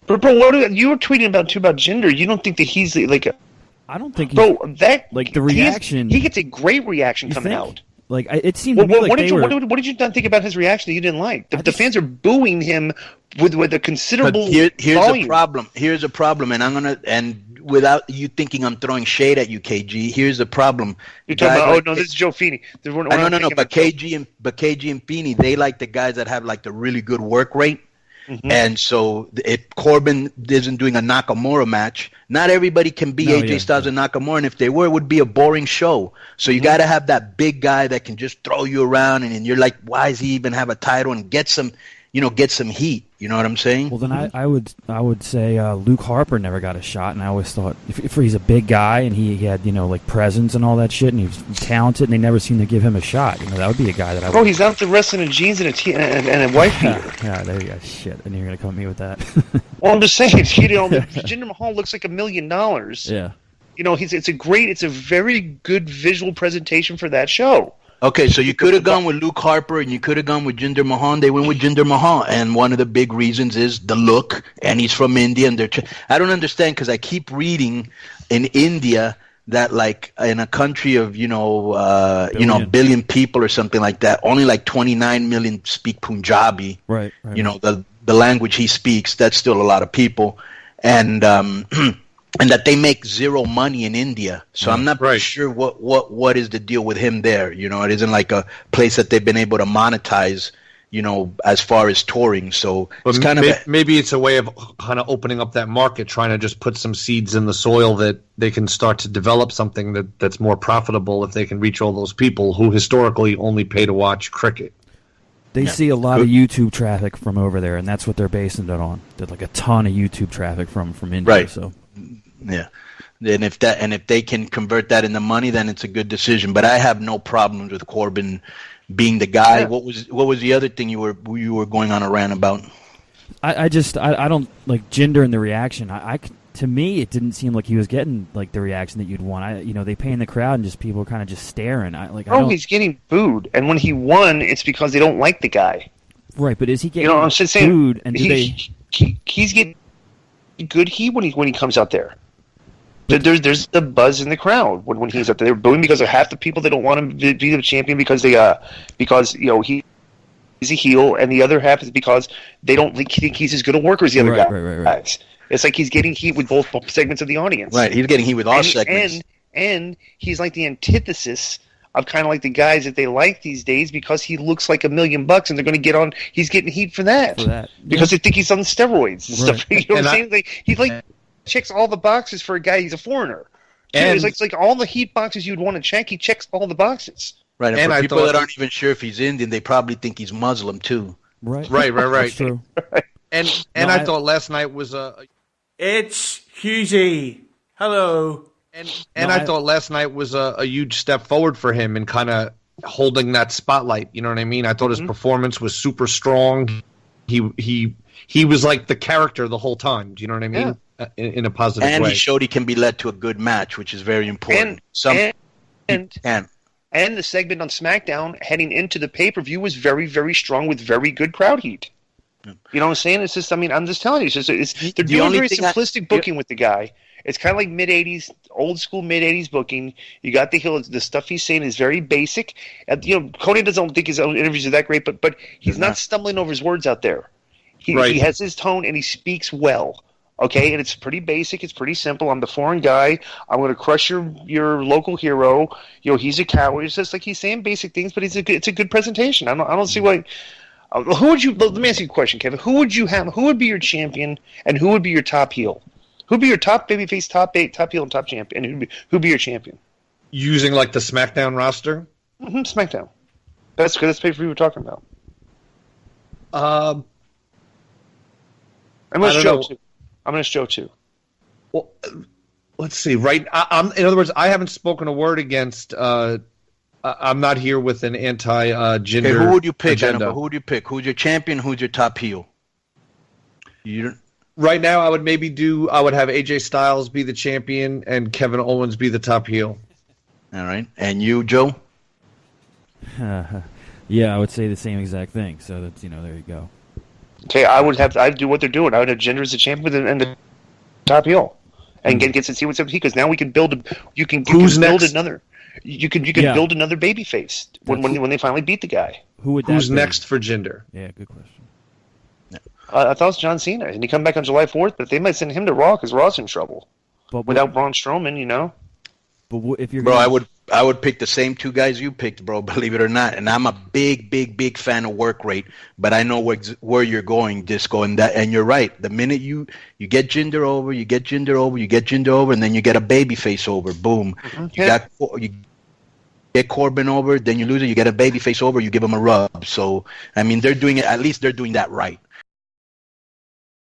But bro, you were tweeting about Jinder? You don't think that he's like a I don't think bro that like the reaction. He gets a great reaction coming think? out. Like it seemed to me like what did you think about his reaction that you didn't like? The fans are booing him with a considerable here's volume. a problem. Here's a problem, and without you thinking I'm throwing shade at you, KG. Here's the problem. You're talking about no, this is Joe Feeney. No. But KG and Feeney, they like the guys that have like the really good work rate. Mm-hmm. And so if Corbin isn't doing a Nakamura match, not everybody can be AJ Styles and Nakamura. And if they were, it would be a boring show. So you got to have that big guy that can just throw you around. And you're like, why does he even have a title? And get some heat. You know what I'm saying? Well, then I would say Luke Harper never got a shot, and I always thought if he's a big guy and he had like presence and all that shit, and he was talented, and they never seemed to give him a shot. That would be a guy that I. Bro, he's out there wrestling in jeans and a white beater. Yeah, there you go. Shit, and you're gonna come at me with that. Well, I'm just saying, Jinder Mahal looks like $1 million. Yeah. It's a very good visual presentation for that show. Okay, so you could have gone with Luke Harper and you could have gone with Jinder Mahal. They went with Jinder Mahal, and one of the big reasons is the look, and he's from India. And I don't understand because I keep reading in India that like in a country of a billion people or something like that, only like 29 million speak Punjabi. Right. The language he speaks. That's still a lot of people, and and that they make zero money in India. So I'm not sure what is the deal with him there. It isn't like a place that they've been able to monetize, as far as touring. So it's kind of maybe it's a way of kind of opening up that market, trying to just put some seeds in the soil that they can start to develop something that's more profitable if they can reach all those people who historically only pay to watch cricket. They see a lot of YouTube traffic from over there, and that's what they're basing it on. There's like a ton of YouTube traffic from India. Right. So. Yeah, and if they can convert that into money, then it's a good decision. But I have no problems with Corbin being the guy. Yeah. What was the other thing you were going on a rant about? I don't like Jinder and the reaction. To me, it didn't seem like he was getting like the reaction that you'd want. They pay in the crowd and just people are kind of just staring. He's getting booed, and when he won, it's because they don't like the guy. Right, but is he getting I'm just saying, booed? And he's getting good heat when he comes out there. There's the buzz in the crowd when he's up there. They're booing because of half the people that don't want him to be the champion because he's a heel, and the other half is because they don't think he's as good a worker as the other guys. Right. It's like he's getting heat with both segments of the audience. Right, he's getting heat with all segments. And he's like the antithesis of kind of like the guys that they like these days because he looks like $1 million and they're going to get on. He's getting heat for that. Because they think he's on steroids and stuff. You know what I'm saying? He's like checks all the boxes for a guy. He's a foreigner. And it's like all the heat boxes you'd want to check. He checks all the boxes. Right, and for people that aren't even sure if he's Indian, they probably think he's Muslim too. Right. That's true. And I thought last night was It's Hughesy. Hello. I thought last night was a huge step forward for him in kind of holding that spotlight. You know what I mean? I thought his performance was super strong. He was like the character the whole time. Do you know what I mean? Yeah. In a positive way. And he showed he can be led to a good match, which is very important. And the segment on SmackDown heading into the pay-per-view was very, very strong with very good crowd heat. You know what I'm saying? It's just, I'm just telling you. They're doing very simplistic booking with the guy. It's kind of like mid-'80s, old school mid-'80s booking. You got the stuff he's saying is very basic. Cody doesn't think his own interviews are that great, but he's not stumbling over his words out there. He has his tone and he speaks well. Okay, and it's pretty basic. It's pretty simple. I'm the foreign guy. I'm going to crush your local hero. He's a coward. It's just like he's saying basic things, but it's a good presentation. I don't see why. Who would you? Let me ask you a question, Kevin. Who would you have? Who would be your champion, and who would be your top heel? Who'd be your top babyface, top heel, and top champion? And who'd be your champion? Using like the SmackDown roster. Mm-hmm, SmackDown. That's pay-per-view we're talking about. I'm going to show too. Well, let's see. Right, in other words, I haven't spoken a word against. I'm not here with an anti-gender. Okay, who would you pick? Agenda. Who would you pick? Who's your champion? Who's your top heel? Right now, I would have AJ Styles be the champion and Kevin Owens be the top heel. All right, and you, Joe? Yeah, I would say the same exact thing. So that's there you go. Okay, I'd do what they're doing. I would have Jinder as the champion and the top heel, and gets to see what's up because now we can build. You can build another. You can build another baby face when they finally beat the guy. Who's next for Jinder? Yeah, good question. I thought it was John Cena, and he come back on July 4th, but they might send him to Raw because Raw's in trouble. But without Braun Strowman, you know. But if you're I would pick the same two guys you picked, bro. Believe it or not, and I'm a big fan of work rate. But I know where you're going, Disco, and you're right. The minute you get Jinder over, you get Jinder over, and then you get a baby face over. Boom. Mm-hmm. You get Corbin over, then you lose it. You get a baby face over, you give him a rub. So I mean, they're doing it. At least they're doing that right.